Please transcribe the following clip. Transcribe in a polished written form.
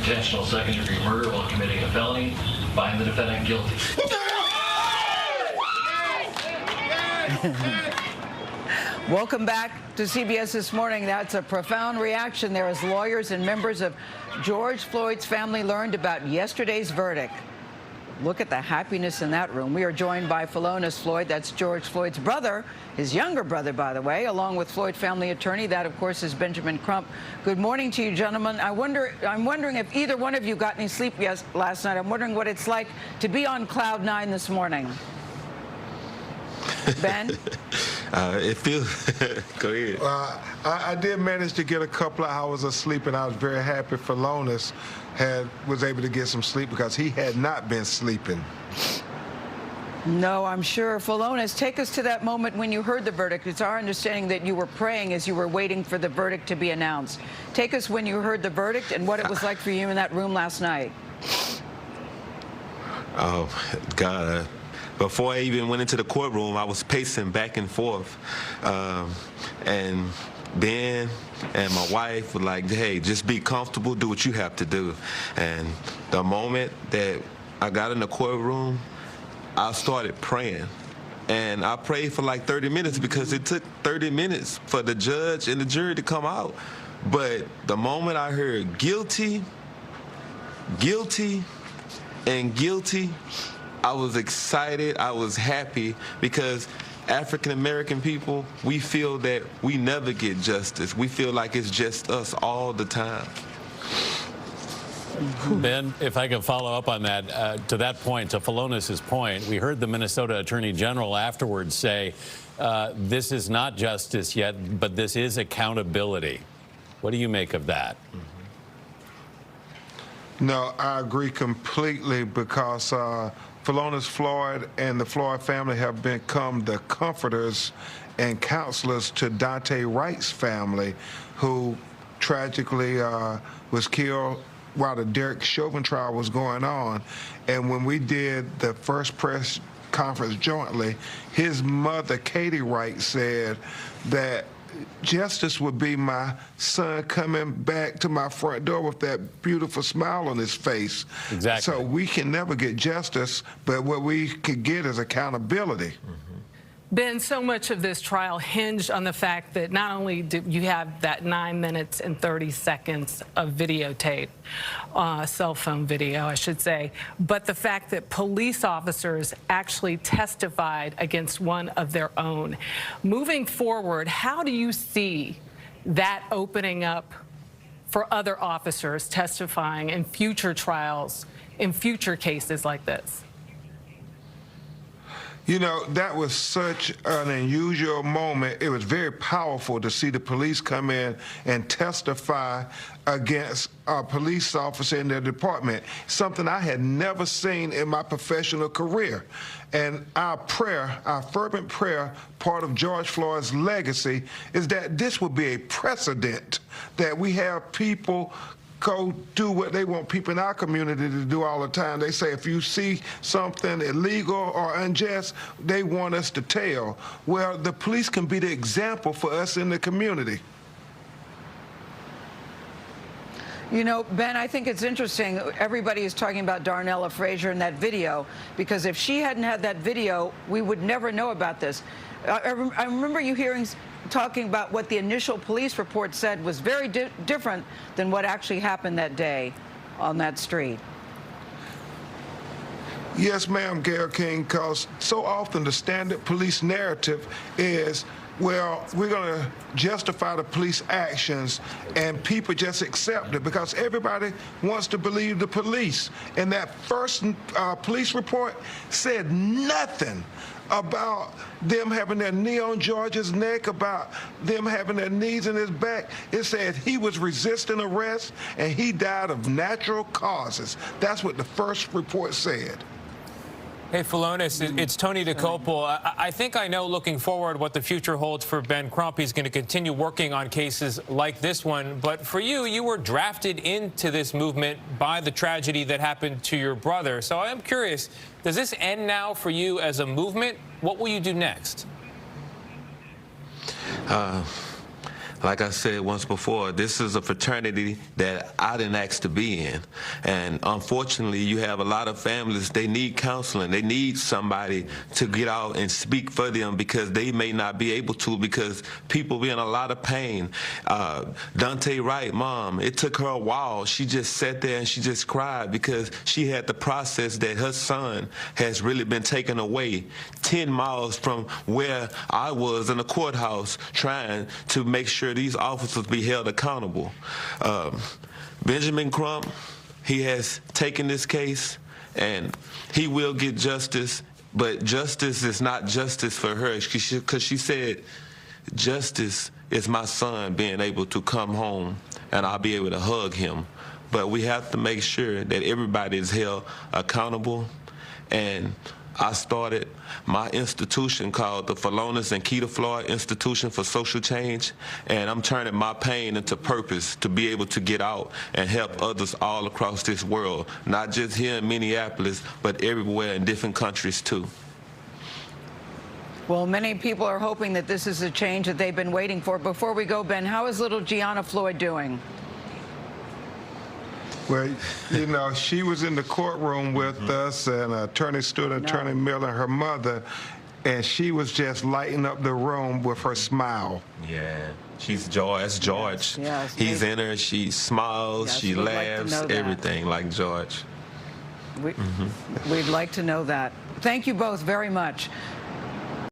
intentional second-degree murder while committing a felony, find the defendant guilty. Welcome back to CBS This Morning. That's a profound reaction there as lawyers and members of George Floyd's family learned about yesterday's verdict. Look at the happiness in that room. We are joined by Philonise Floyd. That's George Floyd's brother, his younger brother, by the way, along with Floyd family attorney. That, of course, is Ben Crump. Good morning to you, gentlemen. I'm wondering if either one of you got any sleep last night. I'm wondering what it's like to be on cloud nine this morning. Ben? It feels. Go ahead. I did manage to get a couple of hours of sleep, and I was very happy Philonise was able to get some sleep because he had not been sleeping. No, I'm sure. Philonise, take us to that moment when you heard the verdict. It's our understanding that you were praying as you were waiting for the verdict to be announced. Take us when you heard the verdict and what it was like for you in that room last night. Oh, God. Before I even went into the courtroom, I was pacing back and forth. And Ben and my wife were like, hey, just be comfortable, do what you have to do. And the moment that I got in the courtroom, I started praying. And I prayed for like 30 minutes because it took 30 minutes for the judge and the jury to come out. But the moment I heard guilty, guilty, and guilty, I was excited, I was happy, because African-American people, we feel that we never get justice. We feel like it's just us all the time. Ben, if I can follow up on that, to that point, to Philonise's point, we heard the Minnesota Attorney General afterwards say, this is not justice yet, but this is accountability. What do you make of that? No, I agree completely because Philonise Floyd and the Floyd family have become the comforters and counselors to Daunte Wright's family, who tragically was killed while the Derek Chauvin trial was going on. And when we did the first press conference jointly, his mother, Katie Wright, said that justice would be my son coming back to my front door with that beautiful smile on his face. Exactly. So we can never get justice, but what we could get is accountability. Ben, so much of this trial hinged on the fact that not only do you have that 9 minutes and 30 seconds of videotape, cell phone video, I should say, but the fact that police officers actually testified against one of their own. Moving forward, how do you see that opening up for other officers testifying in future trials, in future cases like this? You know, that was such an unusual moment. It was very powerful to see the police come in and testify against a police officer in their department, something I had never seen in my professional career. And our prayer, our fervent prayer, part of George Floyd's legacy, is that this will be a precedent, that we have people go do what they want people in our community to do all the time. They say if you see something illegal or unjust, they want us to tell. Well, the police can be the example for us in the community. You know, Ben, I think it's interesting. Everybody is talking about Darnella Frazier in that video, because if she hadn't had that video, we would never know about this. I remember you talking about what the initial police report said was very different than what actually happened that day on that street. Yes, ma'am, Gayle King, because so often the standard police narrative is, well, we're going to justify the police actions, and people just accept it because everybody wants to believe the police. And that first police report said nothing about them having their knee on George's neck, about them having their knees in his back. It said he was resisting arrest and he died of natural causes. That's what the first report said. Hey, Philonise, it's Tony Dokoupil. I think I know, looking forward, what the future holds for Ben Crump. He's going to continue working on cases like this one. But for you, you were drafted into this movement by the tragedy that happened to your brother. So I'm curious, does this end now for you as a movement? What will you do next? like I said once before, this is a fraternity that I didn't ask to be in. And unfortunately, you have a lot of families, they need counseling. They need somebody to get out and speak for them because they may not be able to because people be in a lot of pain. Dante Wright, mom, it took her a while. She just sat there and she just cried because she had to process that her son has really been taken away 10 miles from where I was in the courthouse trying to make sure these officers be held accountable. Benjamin Crump, he has taken this case and he will get justice, but justice is not justice for her because she said, justice is my son being able to come home and I'll be able to hug him. But we have to make sure that everybody is held accountable. And I started my institution called the Philonise and Floyd Institution for Social Change, and I'm turning my pain into purpose to be able to get out and help others all across this world, not just here in Minneapolis, but everywhere in different countries too. Well, many people are hoping that this is a change that they've been waiting for. Before we go, Ben, how is little Gianna Floyd doing? Well, you know, she was in the courtroom with us, and Attorney Miller, her mother, and she was just lighting up the room with her smile. Yeah, she's George. That's George. Yes, He's in her. She smiles. Yes, she we'd like to laughs. know that. Everything like George. We'd like to know that. Thank you both very much.